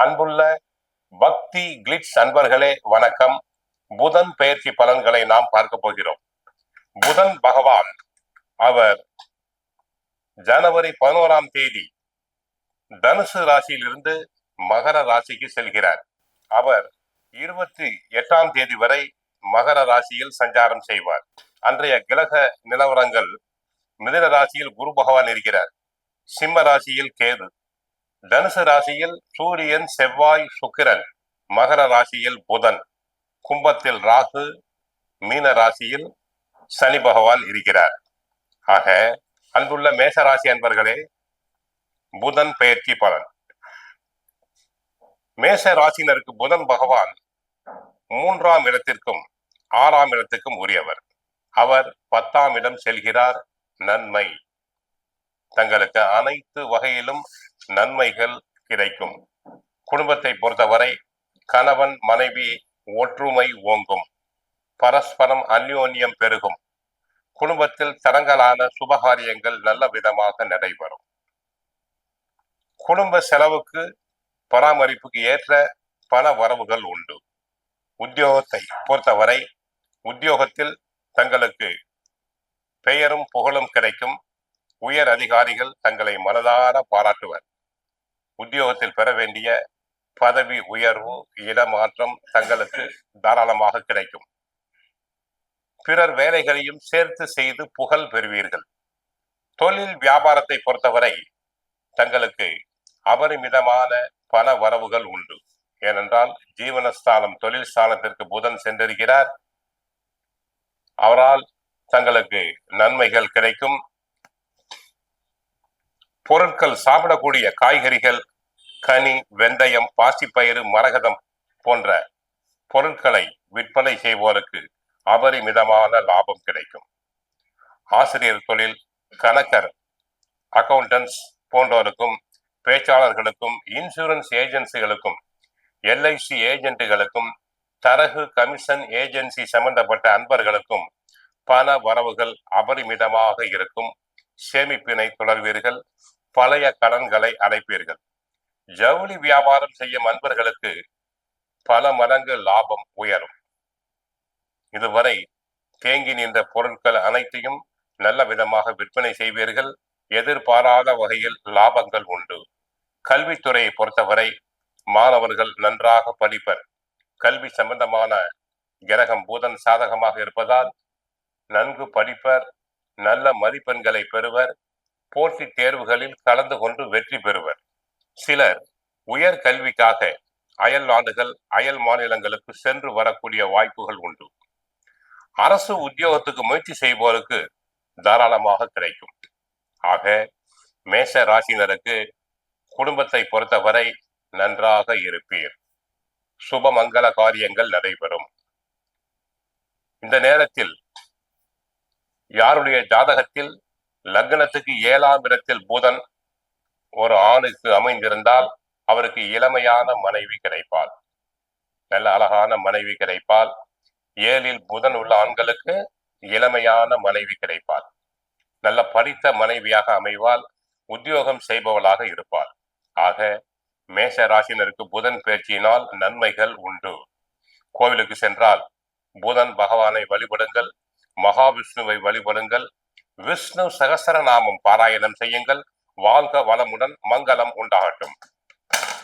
அன்புள்ள பக்தி கிளிட்ஸ் அன்பர்களே வணக்கம். புதன் பெயர்ச்சி பலன்களை நாம் பார்க்க போகிறோம். புதன் பகவான் அவர் ஜனவரி 11ஆம் தேதி தனுசு ராசியிலிருந்து மகர ராசிக்கு செல்கிறார். அவர் 28ஆம் தேதி வரை மகர ராசியில் சஞ்சாரம் செய்வார். அன்றைய கிரக நிலவரங்கள்: மிதுன ராசியில் குரு பகவான் இருக்கிறார், சிம்ம ராசியில் கேது, தனுசு ராசியில் சூரியன், செவ்வாய், சுக்கிரன், மகர ராசியில் புதன், கும்பத்தில் ராகு, மீன ராசியில் சனி பகவான் இருக்கிறார். ஆக அன்புள்ள மேச ராசி அன்பர்களே, புதன் பெயர்ச்சி பலன். மேச ராசினருக்கு புதன் பகவான் 3ஆம் இடத்திற்கும் 6ஆம் இடத்துக்கும் உரியவர். அவர் 10ஆம் இடம் செல்கிறார். நன்மை, தங்களுக்கு அனைத்து வகையிலும் நன்மைகள் கிடைக்கும். குடும்பத்தை பொறுத்தவரை கணவன் மனைவி ஒற்றுமை ஓங்கும், பரஸ்பரம் அந்யோன்யம் பெருகும், குடும்பத்தில் தடங்கலான சுபகாரியங்கள் நல்ல விதமாக நடைபெறும். குடும்ப செலவுக்கு பராமரிப்புக்கு ஏற்ற பண வரவுகள் உண்டு. உத்தியோகத்தை பொறுத்தவரை உத்தியோகத்தில் தங்களுக்கு பெயரும் புகழும் கிடைக்கும். உயர் அதிகாரிகள் தங்களை மனதார பாராட்டுவர். உத்தியோகத்தில் பெற வேண்டிய பதவி உயர்வு, இடமாற்றம் தங்களுக்கு தாராளமாக கிடைக்கும். பிறர் வேலைகளையும் சேர்த்து செய்து புகழ் பெறுவீர்கள். தொழில் வியாபாரத்தை பொறுத்தவரை தங்களுக்கு அபரிமிதமான பண வரவுகள் உண்டு. ஏனென்றால் ஜீவனஸ்தானம் தொழில் ஸ்தானத்திற்கு புதன் சென்றிருக்கிறார். அவரால் தங்களுக்கு நன்மைகள் கிடைக்கும். பொருட்கள், சாப்பிடக்கூடிய காய்கறிகள், கனி, வெந்தயம், பாசிப்பயிறு, மரகதம் போன்ற பொருட்களை விற்பனை செய்வோருக்கு அபரிமிதமான லாபம் கிடைக்கும். ஆசிரியர் தொழில், கணக்கர், அக்கவுண்டன்ஸ் போன்றோருக்கும், பேச்சாளர்களுக்கும், இன்சூரன்ஸ் ஏஜென்சிகளுக்கும், LIC ஏஜென்ட்டுகளுக்கும், தரகு கமிஷன் ஏஜென்சி சம்பந்தப்பட்ட அன்பர்களுக்கும் பண வரவுகள் அபரிமிதமாக இருக்கும். சேமிப்பினை தொடர்வீர்கள். பழைய கடன்களை அடைப்பீர்கள். ஜவுளி வியாபாரம் செய்யும் அன்பர்களுக்கு பல மடங்கு லாபம் உயரும். இதுவரை தேங்கி நின்ற பொருட்கள் அனைத்தையும் நல்ல விதமாக விற்பனை செய்வீர்கள். எதிர்பாராத வகையில் லாபங்கள் உண்டு. கல்வித்துறையை பொறுத்தவரை மாணவர்கள் நன்றாக படிப்பர். கல்வி சம்பந்தமான கிரகம் புதன் சாதகமாக இருப்பதால் நன்கு படிப்பர், நல்ல மதிப்பெண்களை பெறுவர். போட்டி தேர்வுகளில் கலந்து கொண்டு வெற்றி பெறுவர். சிலர் உயர் கல்விக்காக அயல் நாடுகள், அயல் மாநிலங்களுக்கு சென்று வரக்கூடிய வாய்ப்புகள் உண்டு. அரசு உத்தியோகத்துக்கு முயற்சி செய்வோருக்கு தாராளமாக கிடைக்கும். ஆக மேஷ ராசினருக்கு குடும்பத்தை பொறுத்தவரை நன்றாக இருப்பீர். சுபமங்கல காரியங்கள் நடைபெறும். இந்த நேரத்தில் யாருடைய ஜாதகத்தில் லக்னத்துக்கு 7ஆம் இடத்தில் புதன் ஒரு ஆணுக்கு அமைந்திருந்தால் அவருக்கு இளமையான மனைவி கிடைப்பாள். நல்ல அழகான மனைவி கிடைப்பாள். 7இல் புதன் உள்ள ஆண்களுக்கு இளமையான மனைவி கிடைப்பாள். நல்ல படித்த மனைவியாக அமைவாள். உத்தியோகம் செய்பவளாக இருப்பாள். ஆக மேஷ ராசினருக்கு புதன் பேச்சியினால் நன்மைகள் உண்டு. கோவிலுக்கு சென்றால் புதன் பகவானை வழிபடுங்கள். மகாவிஷ்ணுவை வழிபடுங்கள். விஷ்ணு சகஸ்ரநாமம் பாராயணம் செய்யுங்கள். வாழ்க வளமுடன், மங்களம் உண்டாகட்டும்.